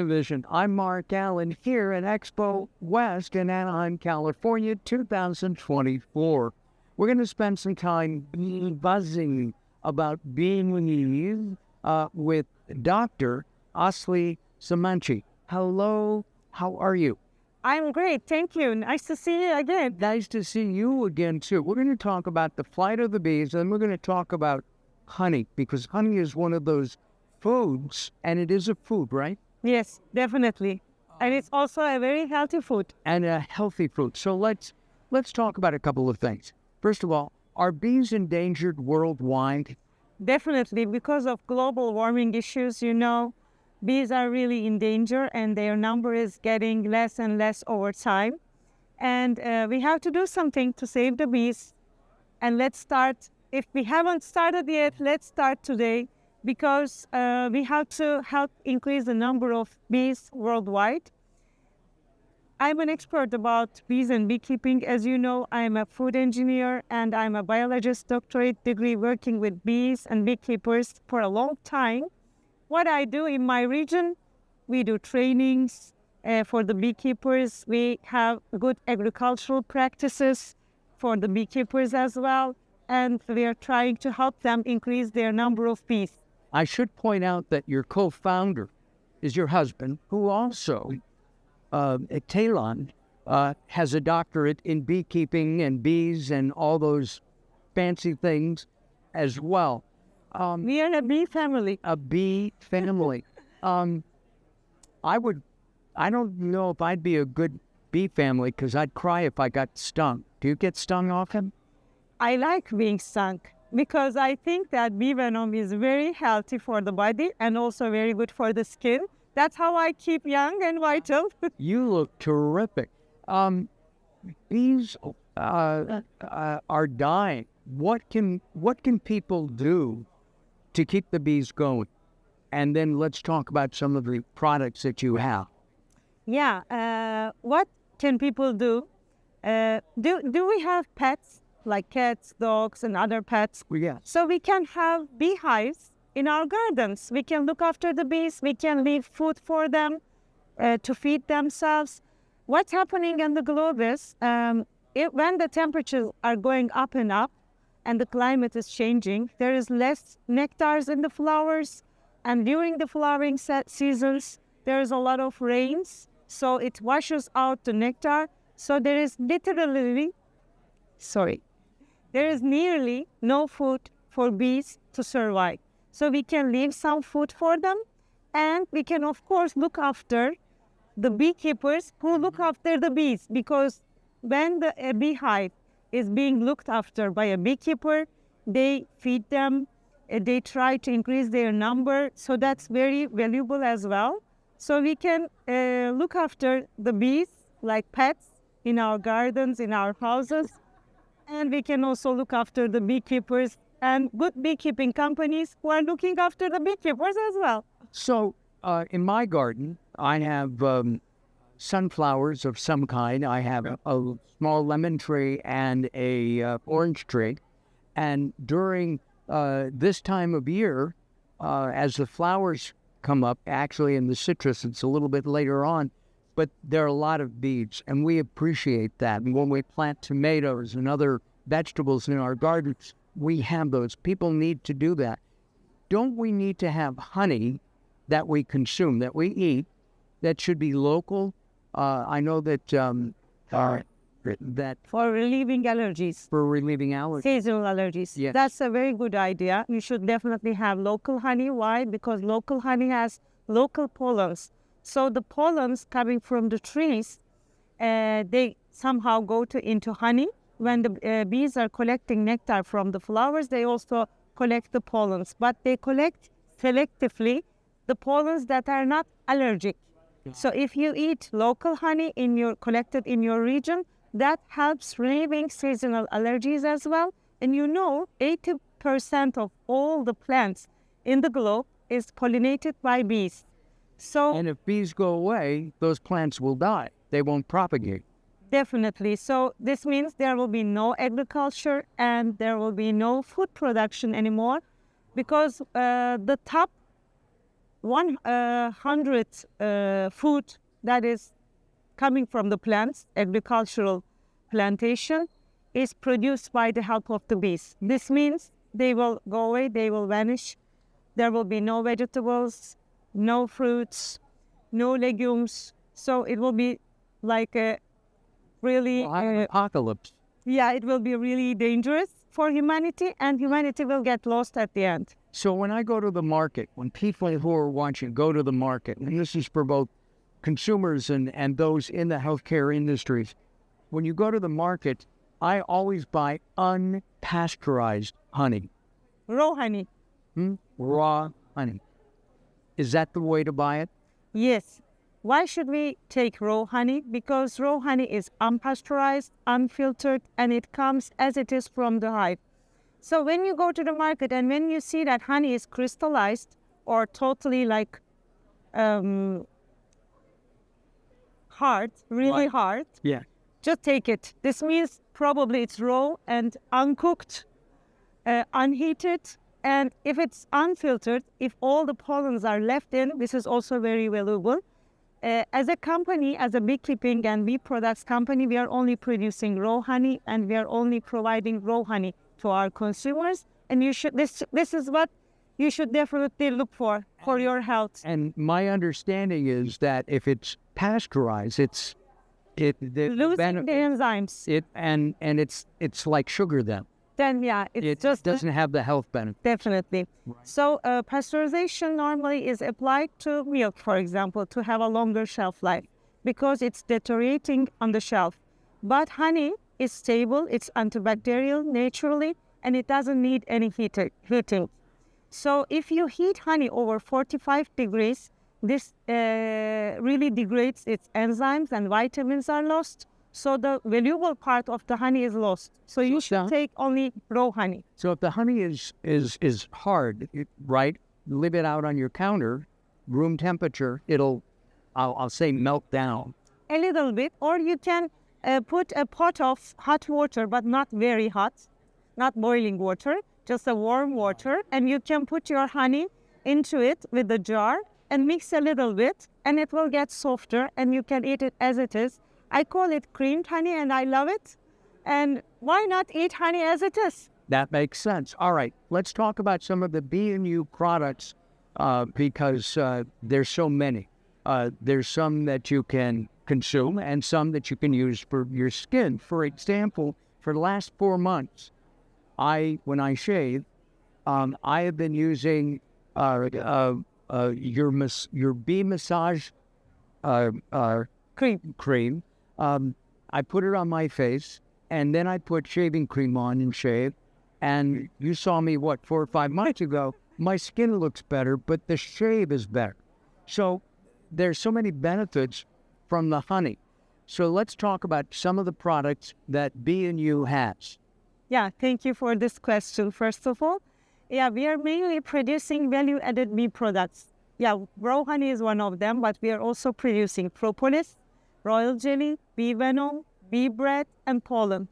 Vision. I'm Mark Allen here at Expo West in Anaheim, California, 2024. We're going to spend some time buzzing about bees with Dr. Asli Samanchi. Hello, how are you? I'm great, thank you. Nice to see you again. Nice to see you again, too. We're going to talk about the flight of the bees, and we're going to talk about honey, because honey is one of those foods, and it is a food, right? Yes, definitely. And it's also a very healthy food. And a healthy food. So let's talk about a couple of things. First of all, are bees endangered worldwide? Definitely, because of global warming issues, bees are really in danger and their number is getting less and less over time. And we have to do something to save the bees. And let's start. If we haven't started yet, let's start today, because we have to help increase the number of bees worldwide. I'm an expert about bees and beekeeping. As you know, I'm a food engineer and I'm a biologist doctorate degree working with bees and beekeepers for a long time. What I do in my region, we do trainings for the beekeepers. We have good agricultural practices for the beekeepers as well. And we are trying to help them increase their number of bees. I should point out that your co-founder is your husband, who also, Talon, has a doctorate in beekeeping and bees and all those fancy things as well. We are a bee family. A bee family. I don't know if I'd be a good bee family, because I'd cry if I got stung. Do you get stung often? I like being stung because I think that bee venom is very healthy for the body and also very good for the skin. That's how I keep young and vital. You look terrific. Bees are dying. What can people do to keep the bees going? And then let's talk about some of the products that you have. Yeah. What can people do? Do we have pets? Like cats, dogs, and other pets. Yeah. So we can have beehives in our gardens. We can look after the bees. We can leave food for them to feed themselves. What's happening in the globe is when the temperatures are going up and up and the climate is changing, there is less nectars in the flowers. And during the flowering seasons, there is a lot of rains. So it washes out the nectar. So there is nearly no food for bees to survive. So we can leave some food for them, and we can, of course, look after the beekeepers who look after the bees, because when a beehive is being looked after by a beekeeper, they feed them, they try to increase their number, so that's very valuable as well. So we can look after the bees like pets in our gardens, in our houses. And we can also look after the beekeepers and good beekeeping companies who are looking after the beekeepers as well. So in my garden, I have sunflowers of some kind. I have a small lemon tree and a orange tree. And during this time of year, as the flowers come up, actually in the citrus, it's a little bit later on, but there are a lot of bees, and we appreciate that. And when we plant tomatoes and other vegetables in our gardens, we have those. People need to do that. Don't we need to have honey that we consume, that we eat, that should be local? I know that for relieving allergies. For relieving allergies. Seasonal allergies. Yes. That's a very good idea. You should definitely have local honey. Why? Because local honey has local pollens. So the pollens coming from the trees, they somehow go into honey. When the bees are collecting nectar from the flowers, they also collect the pollens. But they collect selectively the pollens that are not allergic. Yeah. So if you eat local honey collected in your region, that helps relieving seasonal allergies as well. And 80% of all the plants in the globe is pollinated by bees. And if bees go away, those plants will die. They won't propagate. Definitely. So this means there will be no agriculture and there will be no food production anymore, because the top 100 food that is coming from the plants, agricultural plantation, is produced by the help of the bees. This means they will go away, they will vanish. There will be no vegetables, no fruits, no legumes. So it will be like a really... apocalypse. Yeah, it will be really dangerous for humanity, and humanity will get lost at the end. So when I go to the market, when people who are watching go to the market, and this is for both consumers and those in the healthcare industries, when you go to the market, I always buy unpasteurized honey. Raw honey. Raw honey. Is that the way to buy it? Yes. Why should we take raw honey? Because raw honey is unpasteurized, unfiltered, and it comes as it is from the hive. So when you go to the market and when you see that honey is crystallized or totally like hard, really hard, Yeah. just take it. This means probably it's raw and uncooked, unheated. And if it's unfiltered, if all the pollens are left in, this is also very valuable. As a company, as a beekeeping and bee products company, we are only producing raw honey, and we are only providing raw honey to our consumers. And you should this is what you should definitely look for your health. And my understanding is that if it's pasteurized, Losing the enzymes. It's like sugar then. Then yeah, It doesn't have the health benefit. Definitely. Right. So pasteurization normally is applied to milk, for example, to have a longer shelf life because it's deteriorating on the shelf. But honey is stable, it's antibacterial naturally, and it doesn't need any heating. So if you heat honey over 45 degrees, this really degrades its enzymes and vitamins are lost. So the valuable part of the honey is lost. So you should take only raw honey. So if the honey is hard, right, leave it out on your counter, room temperature, I'll say melt down. A little bit, or you can put a pot of hot water, but not very hot, not boiling water, just a warm water, and you can put your honey into it with the jar and mix a little bit, and it will get softer, and you can eat it as it is. I call it creamed honey, and I love it. And why not eat honey as it is? That makes sense. All right, let's talk about some of the Bee You products because there's so many. There's some that you can consume and some that you can use for your skin. For example, for the last 4 months, when I shave, I have been using your bee massage cream. I put it on my face, and then I put shaving cream on and shave. And you saw me, 4 or 5 months ago, my skin looks better, but the shave is better. So there's so many benefits from the honey. So let's talk about some of the products that Bee You has. Yeah, thank you for this question, first of all. Yeah, we are mainly producing value-added bee products. Yeah, raw honey is one of them, but we are also producing propolis, royal jelly, bee venom, bee bread, and pollen.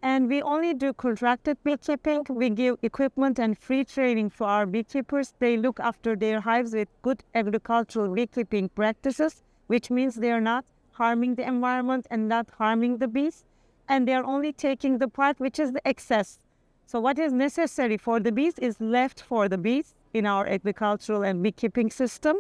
And we only do contracted beekeeping. We give equipment and free training for our beekeepers. They look after their hives with good agricultural beekeeping practices, which means they are not harming the environment and not harming the bees. And they are only taking the part which is the excess. So what is necessary for the bees is left for the bees in our agricultural and beekeeping system.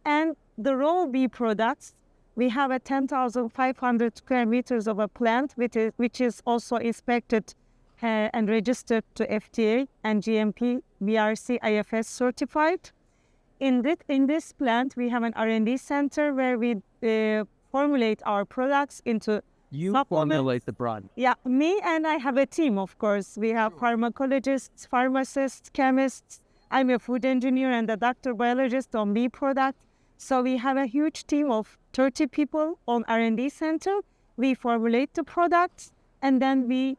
And the raw bee products, we have a 10,500 square meters of a plant, which is also inspected and registered to FDA and GMP, BRC, IFS certified. In this plant, we have an R&D center where we formulate our products into You supplements. formulate the product. Yeah, me and I have a team, of course. We have pharmacologists, pharmacists, chemists. I'm a food engineer and a doctor biologist on bee product. So we have a huge team of 30 people on R&D center. We formulate the products, and then we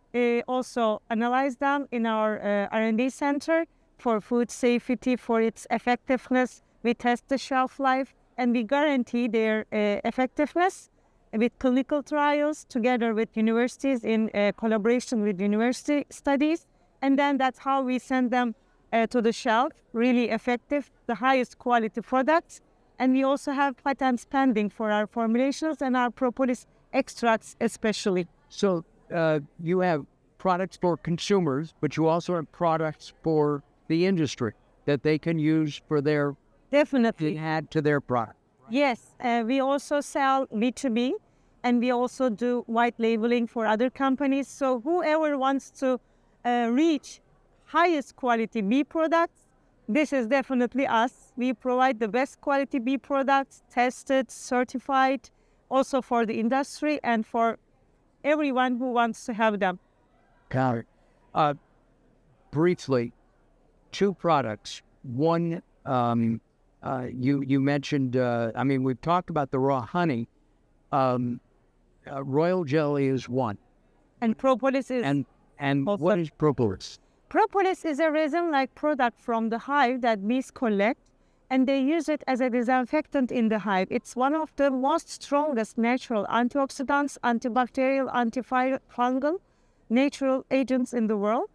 also analyze them in our R&D center for food safety, for its effectiveness. We test the shelf life, and we guarantee their effectiveness with clinical trials together with universities in collaboration with university studies. And then that's how we send them to the shelf, really effective, the highest quality products. And we also have patents pending for our formulations and our propolis extracts especially. So you have products for consumers, but you also have products for the industry that they can use for their Definitely. add to their product. Yes, we also sell B2B, and we also do white labeling for other companies. So whoever wants to reach highest quality bee products, this is definitely us. We provide the best quality bee products, tested, certified, also for the industry and for everyone who wants to have them. Got it. Briefly, two products. One, you mentioned, we've talked about the raw honey. Royal jelly is one. And propolis is... And also. what is propolis? Propolis is a resin-like product from the hive that bees collect, and they use it as a disinfectant in the hive. It's one of the most strongest natural antioxidants, antibacterial, antifungal, natural agents in the world.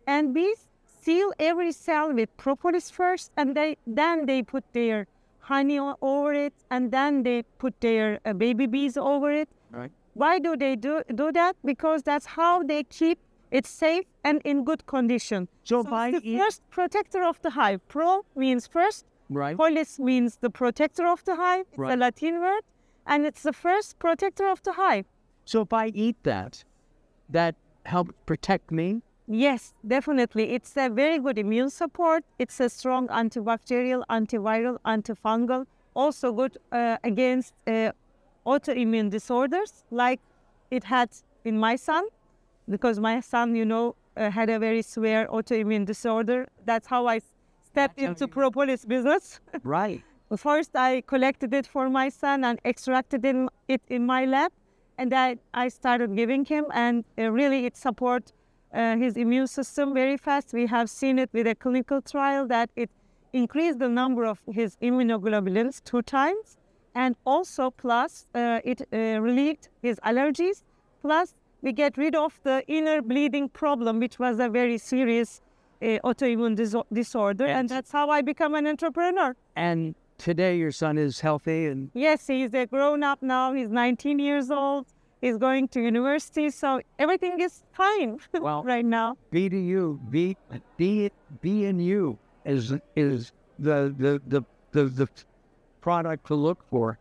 And bees seal every cell with propolis first, and then they put their honey over it, and then they put their baby bees over it. Right. Why do they do that? Because that's how they keep it safe and in good condition. So it's the first protector of the hive. Pro means first. Right. Polis means the protector of the hive. It's a Latin word. And it's the first protector of the hive. So if I eat that helps protect me? Yes, definitely. It's a very good immune support. It's a strong antibacterial, antiviral, antifungal. Also good against autoimmune disorders like it had in my son. Because my son, had a very severe autoimmune disorder. That's how I stepped into propolis business. Right. First, I collected it for my son and extracted it in my lab. And I started giving him, and really it supports his immune system very fast. We have seen it with a clinical trial that it increased the number of his immunoglobulins 2 times. And also, plus, it relieved his allergies. Plus, we get rid of the inner bleeding problem, which was a very serious autoimmune disorder. And that's how I become an entrepreneur. And today your son is healthy? And yes, he's a grown-up now. He's 19 years old. He's going to university. So everything is fine right now. B to you. B and you is the product to look for.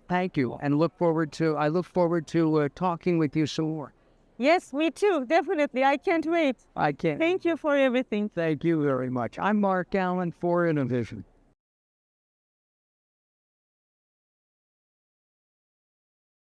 Thank you, and I look forward to talking with you some more. Yes, me too. Definitely. I can't wait. I can't. Thank you for everything. Thank you very much. I'm Mark Allen for Innovision.